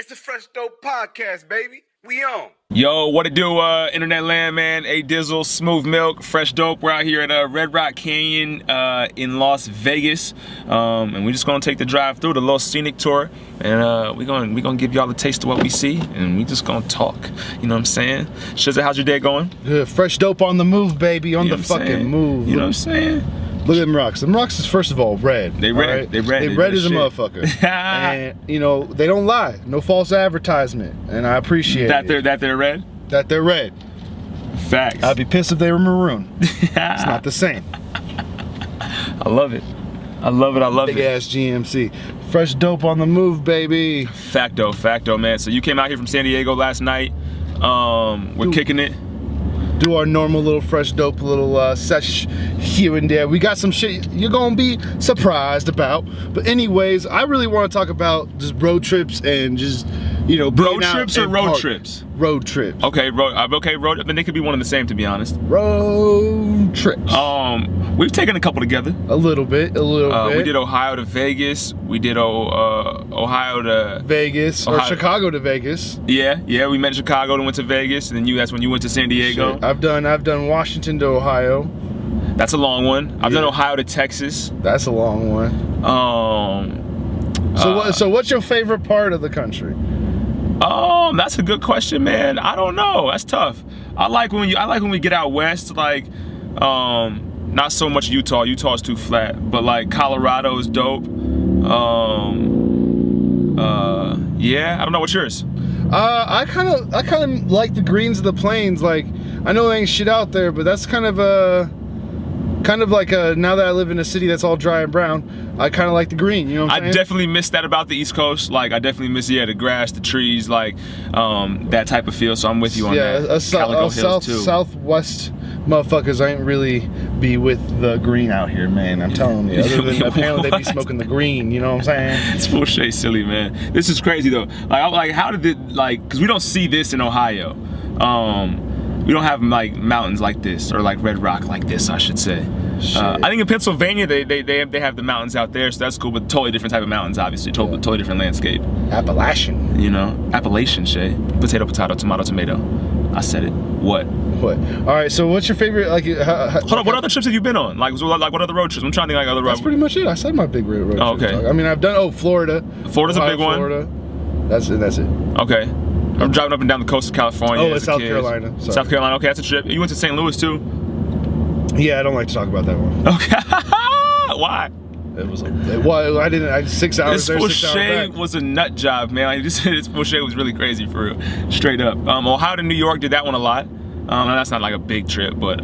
It's the Fresh Dope Podcast, baby. We on. Yo, what it do, internet land, man? A Dizzle, Smooth Milk, Fresh Dope. We're out here at Red Rock Canyon in Las Vegas, and we're just gonna take the drive through the little scenic tour, and we're gonna give y'all a taste of what we see, and we just gonna talk. You know what I'm saying? Shizza, how's your day going? Good. Fresh Dope on the move, baby. On the fucking move. You know what I'm saying? Look at them rocks. Them rocks is first of all red. They red. Right? They red. They red as a motherfucker. And you know they don't lie. No false advertisement. And I appreciate that. it. That they're red. That they're red. Facts. I'd be pissed if they were maroon. It's not the same. I love it. I love it. I love it. Big ass GMC. Fresh Dope on the move, baby. Facto, man. So you came out here from San Diego last night. We're kicking it. Do our normal little Fresh Dope little sesh here and there. We got some shit you're gonna be surprised about. But anyways, I really want to talk about just road trips and just, you know, road trips or road trips? Road trips. Okay, road. I mean, they could be one and the same, to be honest. Road trips. We've taken a couple together. A little bit. We did Ohio to Vegas. We did Ohio to Vegas, or Chicago to Vegas. Yeah. We met in Chicago and went to Vegas, and then that's when you went to San Diego. Shit. I've done Washington to Ohio. That's a long one. I've done Ohio to Texas. That's a long one. So what's your favorite part of the country? That's a good question, man. I don't know. That's tough. I like when we get out west, like, not so much Utah. Utah's too flat, but like Colorado is dope. Yeah, I don't know. What's yours? I kind of like the greens of the plains. Like, I know there ain't shit out there, but that's kind of like now that I live in a city that's all dry and brown, I kind of like the green, you know what I'm saying? I definitely miss that about the East Coast. Like, I definitely miss, the grass, the trees, like, that type of feel. So I'm with you on that. Southwest motherfuckers ain't really be with the green out here, man. I'm telling you. Other than apparently they be smoking the green, you know what I'm saying? It's full shade silly, man. This is crazy though. Like, how did it, like, because we don't see this in Ohio. We don't have like mountains like this, or like Red Rock like this, I should say. I think in Pennsylvania they have the mountains out there, so that's cool, but totally different type of mountains, obviously. Totally different landscape. Appalachian. You know, Appalachian shit. Potato, tomato, tomato. I said it. What? All right. So what's your favorite? Like, hold on. What other trips have you been on? Like what other road trips? I'm trying to think like other road. That's pretty much it. I said my big road trips. Okay. I mean, I've done Florida. Florida's Ohio, a big one. Florida. That's it. Okay. I'm driving up and down the coast of California. Oh, it's South Carolina. Sorry. South Carolina. Okay, that's a trip. You went to St. Louis too? Yeah, I don't like to talk about that one. Okay. Why? It was 6 hours there, 6 hours back. was a nut job, man. Like, this Fouché was really crazy, for real. Straight up. Ohio to New York, did that one a lot. That's not like a big trip, but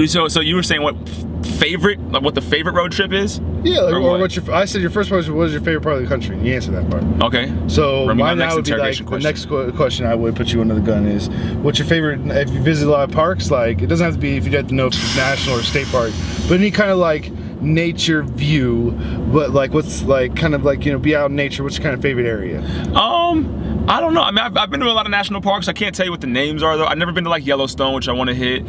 so you were saying what the favorite road trip is? Yeah, like, I said your first question was your favorite part of the country, and you answered that part. Okay. So mine now would be like the next question I would put you under the gun is, what's your favorite, if you visit a lot of parks, like, it doesn't have to be if you have to know if it's national or state park, but any kind of like nature view, but like what's like kind of like, you know, be out in nature, what's your kind of favorite area? I don't know. I mean, I've been to a lot of national parks. I can't tell you what the names are though. I've never been to like Yellowstone, which I want to hit.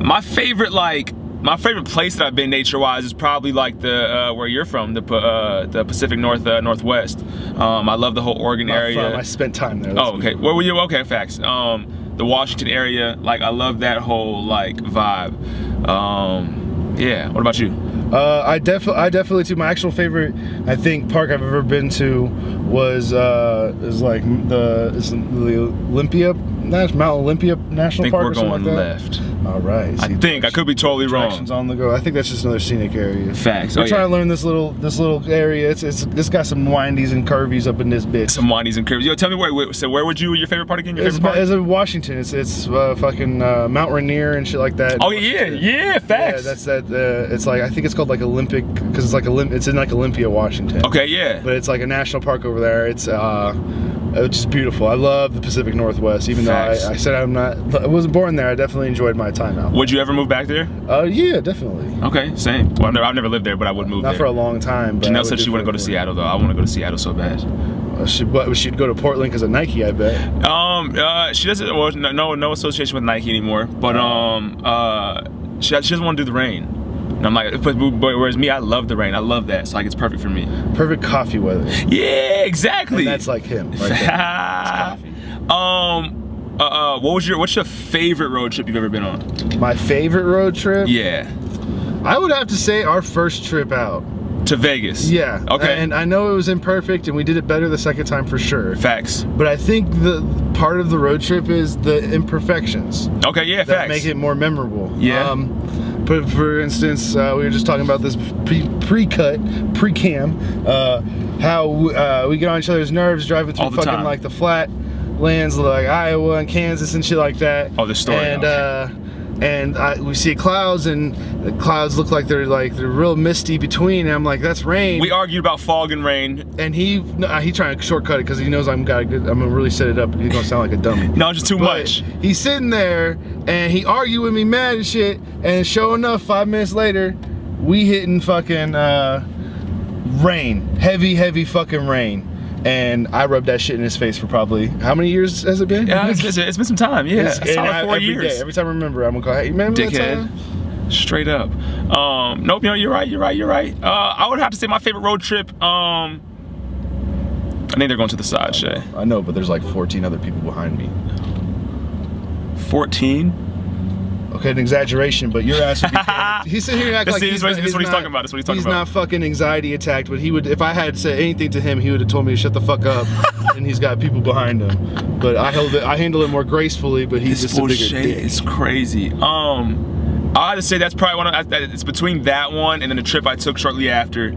My favorite place that I've been nature-wise is probably like the where you're from, the Pacific Northwest. I love the whole Oregon area. I spent time there. Oh, okay. Where were you? Okay, facts. The Washington area, like, I love that whole like vibe. Yeah. What about you? I definitely too. My actual favorite, I think, park I've ever been to was Mount Olympia National Park or something like that. I think we're going left. All right. See, I could be totally wrong. Directions on the go. I think that's just another scenic area. Facts. We're trying to learn this little area. It's got some windies and curvies up in this bitch. Some windies and curvies. Yo, tell me where would your favorite part again? It's in Washington. It's fucking Mount Rainier and shit like that. Oh yeah, facts. Yeah, that's that. It's like, I think it's called like Olympic, because it's like it's in like Olympia, Washington. Okay, yeah. But it's like a national park over there. It's just beautiful. I love the Pacific Northwest, even though I said I wasn't born there. I definitely enjoyed my time out. Would you ever move back there? Yeah, definitely. Okay, same. Well, I've never lived there, but I would move there. Not for a long time. But Janelle said she wouldn't go to Seattle though. I want to go to Seattle so bad. She'd go to Portland because of Nike, I bet. She doesn't. Well, no association with Nike anymore. But she doesn't want to do the rain. And I'm like, but whereas me, I love the rain. I love that. So like, it's perfect for me. Perfect coffee weather. Yeah, exactly. And that's like him. Right there. It's coffee. What's your favorite road trip you've ever been on? My favorite road trip? Yeah. I would have to say our first trip out. To Vegas? Yeah. Okay. And I know it was imperfect and we did it better the second time for sure. Facts. But I think the part of the road trip is the imperfections. Okay, yeah, that facts. make it more memorable. Yeah. But for instance, we were just talking about this pre-cam, how we get on each other's nerves driving through fucking time. like the flat lands like Iowa and Kansas and shit like that. Oh, the story. And we see clouds, and the clouds look like they're real misty between. And I'm like, that's rain. We argued about fog and rain. And he trying to shortcut it because he knows I'm gonna really set it up. He's gonna sound like a dummy. No, just too much. He's sitting there and he argued with me mad and shit. And sure enough, 5 minutes later, we hitting fucking rain, heavy fucking rain. And I rubbed that shit in his face for probably, how many years has it been? Yeah, it's been some time, yeah. It's solid 4 years. Every time I remember, I'm gonna go, hey, remember that time? Straight up. Nope, you're right. I would have to say my favorite road trip, I think they're going to the side, Shay. I know, but there's like 14 other people behind me. 14? Okay, an exaggeration, but your ass would be he's sitting here and act like that's what he's talking about. That's what he's talking about. He's not fucking anxiety attacked, but he would, if I had said anything to him, he would have told me to shut the fuck up. And he's got people behind him. But I handle it more gracefully, but he's just a bigger dick. It's crazy. I have to say that's probably one of, it's between that one and then the trip I took shortly after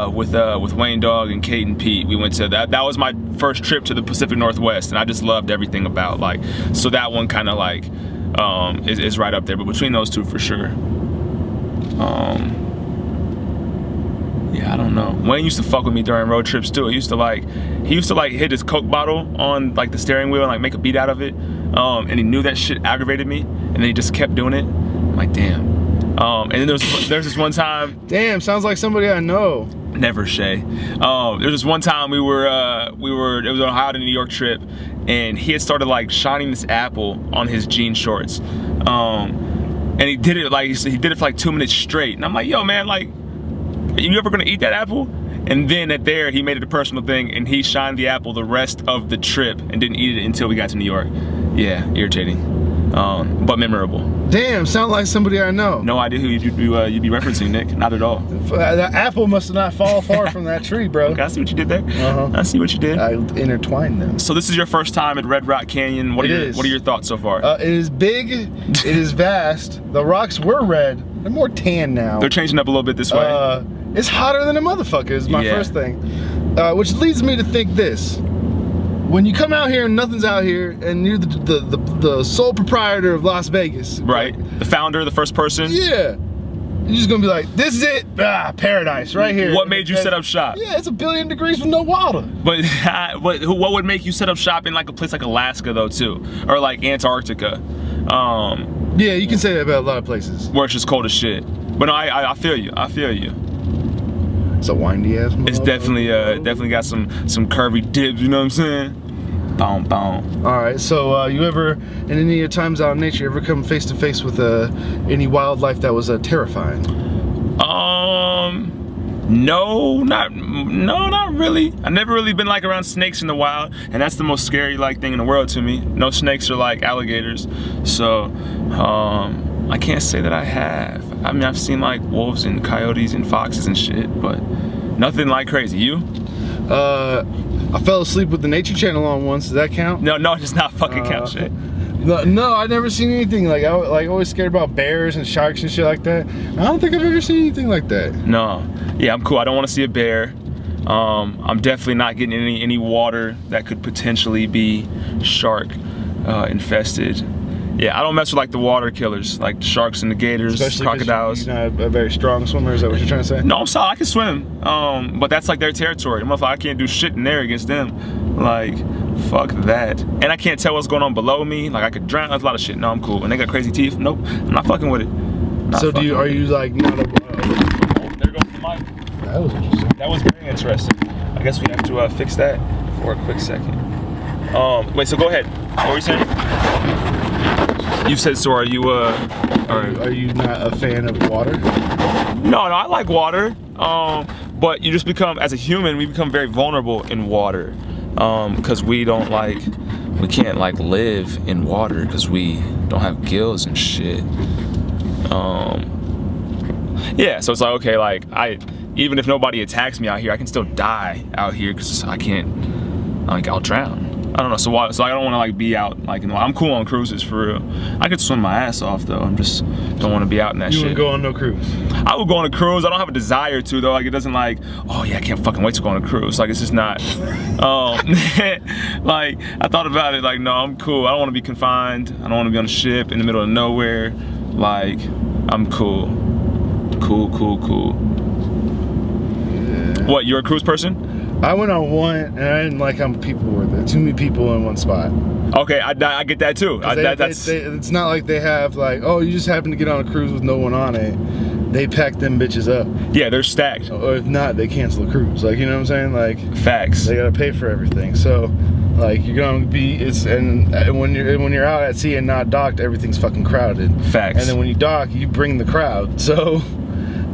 with Wayne Dog and Kate and Pete. We went to that was my first trip to the Pacific Northwest, and I just loved everything about, like, so that one kind of like is right up there, but between those two for sure. Yeah, I don't know. Wayne used to fuck with me during road trips too. He used to hit his Coke bottle on like the steering wheel and like make a beat out of it. And he knew that shit aggravated me, and then he just kept doing it. I'm like, damn. And then there's this one time. Damn, sounds like somebody I know. Never, Shay. There was this one time it was an Ohio to New York trip, and he had started like shining this apple on his jean shorts. And he did it for like 2 minutes straight. And I'm like, yo, man, like, are you ever gonna eat that apple? And then he made it a personal thing, and he shined the apple the rest of the trip and didn't eat it until we got to New York. Yeah, irritating, but memorable. Damn, sound like somebody I know. No idea who you'd be referencing, Nick. Not at all. That apple must have not fallen far from that tree, bro. Okay, I see what you did there. I see what you did. I intertwined them. So this is your first time at Red Rock Canyon. What are your thoughts so far? It is big. It is vast. The rocks were red. They're more tan now. They're changing up a little bit this way. It's hotter than a motherfucker is my first thing. Which leads me to think this. When you come out here and nothing's out here, and you're the sole proprietor of Las Vegas. Right. The founder, the first person. Yeah. You're just gonna be like, this is it. Paradise right here. What made you set up shop? Yeah, it's 1 billion degrees with no water. But what would make you set up shop in like a place like Alaska though too? Or like Antarctica? Yeah, you can say that about a lot of places. Where it's just cold as shit. But no, I feel you. It's a windy ass motherfucker. It's definitely got some curvy dips, you know what I'm saying? Boom, boom. All right, so you ever, in any of your times out in nature, ever come face to face with any wildlife that was terrifying? No, not really. I've never really been like around snakes in the wild, and that's the most scary like thing in the world to me. No snakes are like alligators, so I can't say that I have. I mean, I've seen like wolves and coyotes and foxes and shit, but nothing like crazy. You? I fell asleep with the Nature Channel on once. Does that count? No, it does not fucking count, shit. No, I've never seen anything like always scared about bears and sharks and shit like that. I don't think I've ever seen anything like that. No, yeah, I'm cool. I don't want to see a bear. I'm definitely not getting any water that could potentially be shark infested. Yeah, I don't mess with like the water killers, like the sharks and the gators, especially crocodiles. You're not a very strong swimmer, is that what you're trying to say? No, I'm sorry, I can swim, but that's like their territory. I can't do shit in there against them. Like, fuck that. And I can't tell what's going on below me. Like I could drown. That's a lot of shit. No, I'm cool. And they got crazy teeth. Nope, I'm not fucking with it. So are you like not a? There goes the mic. That was interesting. That was very interesting. I guess we have to fix that for a quick second. Wait, so go ahead. What were you saying? You said so. Are you Are you not a fan of water? No, I like water. But you just become, as a human, we become very vulnerable in water. Because we can't like live in water because we don't have gills and shit. Yeah, so it's like, okay, like even if nobody attacks me out here, I can still die out here because I'll drown. I don't know, so I don't want to like be out, like, you know, I'm cool on cruises for real. I could swim my ass off though. I'm just don't want to be out in that shit. You wouldn't go on no cruise? I would go on a cruise. I don't have a desire to though. Like it doesn't like, oh yeah, I can't fucking wait to go on a cruise. Like it's just not. Like I thought about it. Like no, I'm cool. I don't want to be confined. I don't want to be on a ship in the middle of nowhere. Like I'm cool. Cool. Yeah. What? You're a cruise person? I went on one, and I didn't like how people were there. Too many people in one spot. Okay, I get that too. It's not like they have like, oh, you just happen to get on a cruise with no one on it. They pack them bitches up. Yeah, they're stacked. Or if not, they cancel the cruise. Like, you know what I'm saying? Like, facts. They gotta pay for everything. So, like, you're gonna be and when you're out at sea and not docked, everything's fucking crowded. Facts. And then when you dock, you bring the crowd. So.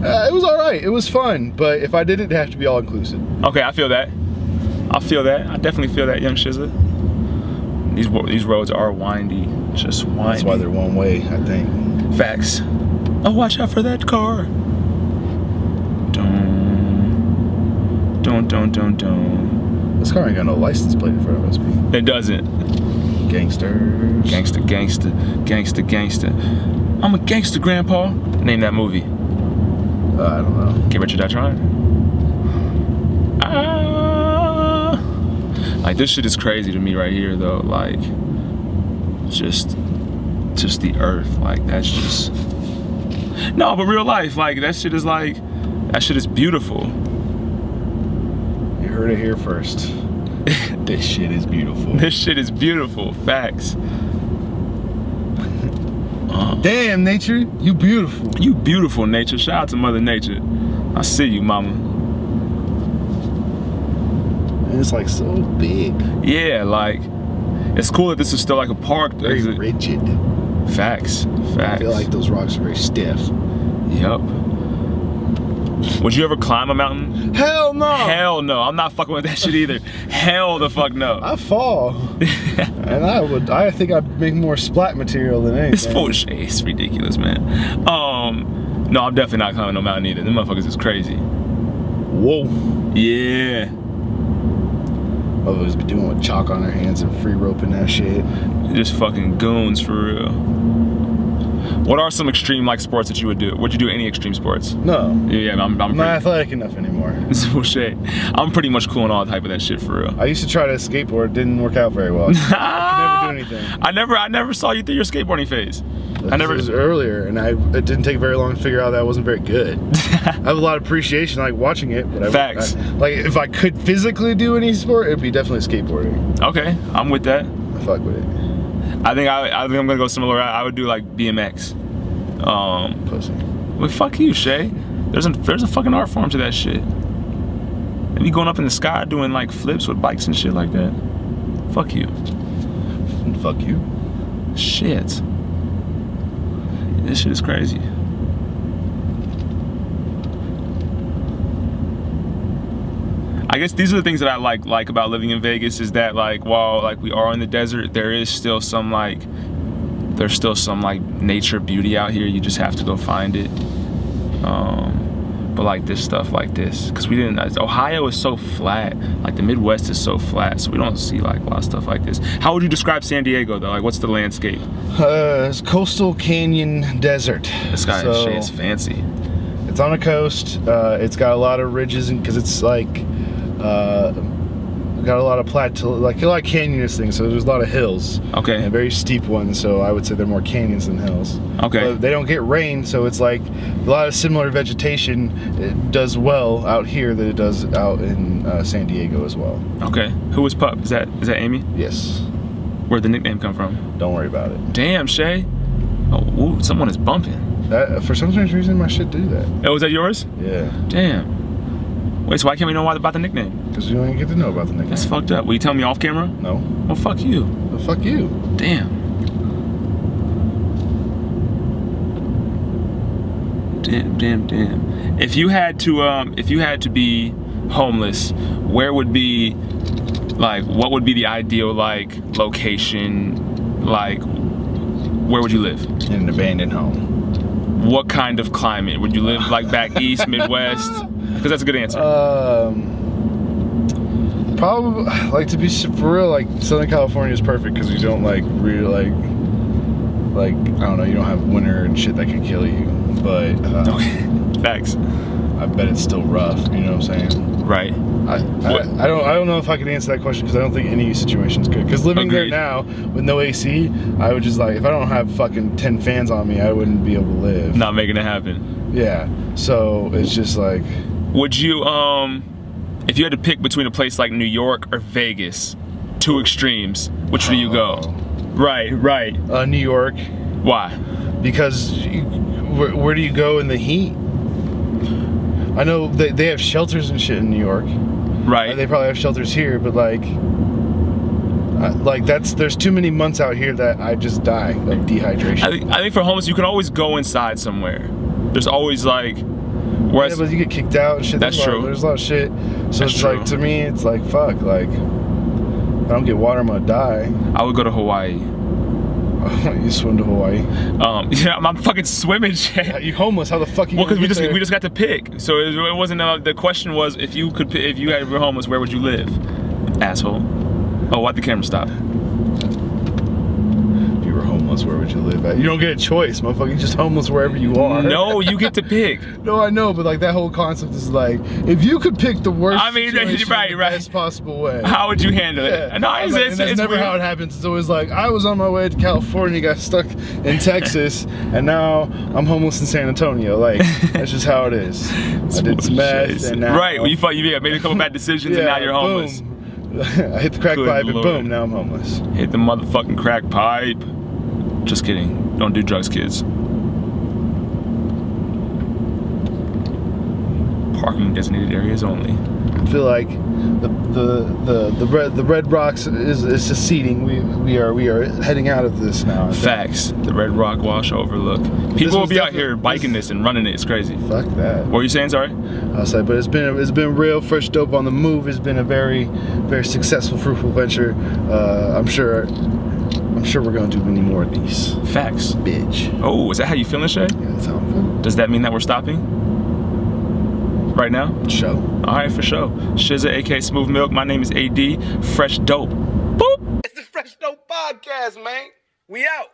It was all right. It was fun, but if I did it, it'd have to be all inclusive. Okay, I feel that. I definitely feel that, young Shizza. These roads are windy, just windy. That's why they're one way, I think. Facts. Oh, watch out for that car. Don't. This car ain't got no license plate in front of us. It doesn't. Gangsters. Gangster. I'm a gangster, Grandpa. Name that movie. I don't know. Get Rich or Die Trying. Like this shit is crazy to me right here though. Like just the earth. Like that's just no, but real life. Like that shit is beautiful. You heard it here first. This shit is beautiful. This shit is beautiful. Facts. Damn, nature, you beautiful. You beautiful, nature. Shout out to Mother Nature. I see you, mama. And it's like so big. Yeah, like it's cool that this is still like a park. Very rigid. Facts. I feel like those rocks are very stiff. Yep. Would you ever climb a mountain? Hell no. Hell no. I'm not fucking with that shit either. Hell the fuck no. I fall. And I think I'd make more splat material than anything. It's full of shit. It's ridiculous, man. No, I'm definitely not climbing no mountain either. Them motherfuckers is crazy. Whoa. Yeah. Motherfuckers be doing with chalk on their hands and free roping that shit. Just fucking goons for real. What are some extreme like sports that you would do? Would you do any extreme sports? No. Yeah, I'm not athletic enough anymore. It's bullshit. I'm pretty much cool on all type of that shit for real. I used to try to skateboard. It didn't work out very well. I could never do anything. I never saw you through your skateboarding phase. It was earlier, and it didn't take very long to figure out that I wasn't very good. I have a lot of appreciation, like watching it. But Facts. Like if I could physically do any sport, it'd be definitely skateboarding. Okay, I'm with that. I fuck with it. I think I'm gonna go similar. I would do like BMX. Pussy. Well, fuck you, Shay. There's a fucking art form to that shit. And you going up in the sky doing like flips with bikes and shit like that. Fuck you. Fuck you. Shit. This shit is crazy. I guess these are the things that I like about living in Vegas is that like while like we are in the desert, there's still some like nature beauty out here. You just have to go find it. But like this stuff like this, because Ohio is so flat. Like the Midwest is so flat, so we don't see like a lot of stuff like this. How would you describe San Diego though? Like what's the landscape? It's coastal canyon desert. This guy is fancy. It's on a coast. It's got a lot of ridges because it's like got a lot of plateau, like a lot of canyonous things. So there's a lot of hills. Okay. And very steep ones. So I would say they're more canyons than hills. Okay. But they don't get rain, so it's like a lot of similar vegetation. It does well out here that it does out in San Diego as well. Okay. Who was Pup? Is that Amy? Yes. Where'd the nickname come from? Don't worry about it. Damn, Shay. Oh, ooh, someone is bumping. That for some strange reason my shit do that. Oh, was that yours? Yeah. Damn. Wait, so why can't we know about the nickname? Because you don't even get to know about the nickname. That's fucked up. Will you tell me off camera? No. Well, fuck you. Well, fuck you. Damn. Damn. If you had to be homeless, where would be, like, what would be the ideal, like, location? Like, where would you live? In an abandoned home. What kind of climate? Would you live, like, back east, Midwest? Because that's a good answer. Probably, like, to be for real, like, Southern California is perfect because you don't, like, really, like, I don't know, you don't have winter and shit that could kill you, but Okay. Facts. I bet it's still rough, you know what I'm saying? Right. I don't know if I could answer that question because I don't think any situation's good. Because living Agreed. there now with no AC, I would just, like, if I don't have fucking 10 fans on me, I wouldn't be able to live. Not making it happen. Yeah. So it's just like. Would you, if you had to pick between a place like New York or Vegas, two extremes, which do you go? Right. New York. Why? Because where do you go in the heat? I know they have shelters and shit in New York. Right. They probably have shelters here, but like there's too many months out here that I just die of dehydration. I think for homeless, you can always go inside somewhere. There's always, like, whereas, yeah, but you get kicked out and shit. That's true. There's a lot of shit. So That's it's true. like, to me, it's like, fuck, like, if I don't get water, I'm gonna die. I would go to Hawaii. You swim to Hawaii? Yeah, I'm fucking swimming, shit. You homeless? How the fuck you? Well, because gonna get we just got to pick. So it wasn't. The question was, if you were homeless, where would you live, asshole? Oh, why'd the camera stop? If you were homeless, where would you live at? You don't get a choice, motherfucker. You're just homeless wherever you are. No, you get to pick. No, I know, but like that whole concept is like, if you could pick the worst, I mean, situation right. in the best possible way. How would you handle it? Yeah. No, And that's never weird. how it happens. It's always like, I was on my way to California, got stuck in Texas, and now I'm homeless in San Antonio. Like, that's just how it is. I did some math, and now Right, well, you made a couple bad decisions, and now you're homeless. Boom. I hit the crack Good pipe, Lord. and boom, now I'm homeless. Hit the motherfucking crack pipe. Just kidding. Don't do drugs, kids. Parking designated areas only. I feel like the Red Rocks is seceding. We are heading out of this now. Facts. The Red Rock Wash Overlook. People will be out here biking this and running it. It's crazy. Fuck that. What were you saying? Sorry. I'll say, but it's been real fresh dope on the move. It's been a very, very successful, fruitful venture. I'm sure we're gonna do many more of these. Facts. Bitch. Oh, is that how you feeling, Shay? Yeah, that's how I'm feeling. Does that mean that we're stopping? Right now? Show. Alright, for sure. Shizza, aka Smooth Milk. My name is AD. Fresh Dope. Boop! It's the Fresh Dope Podcast, man. We out.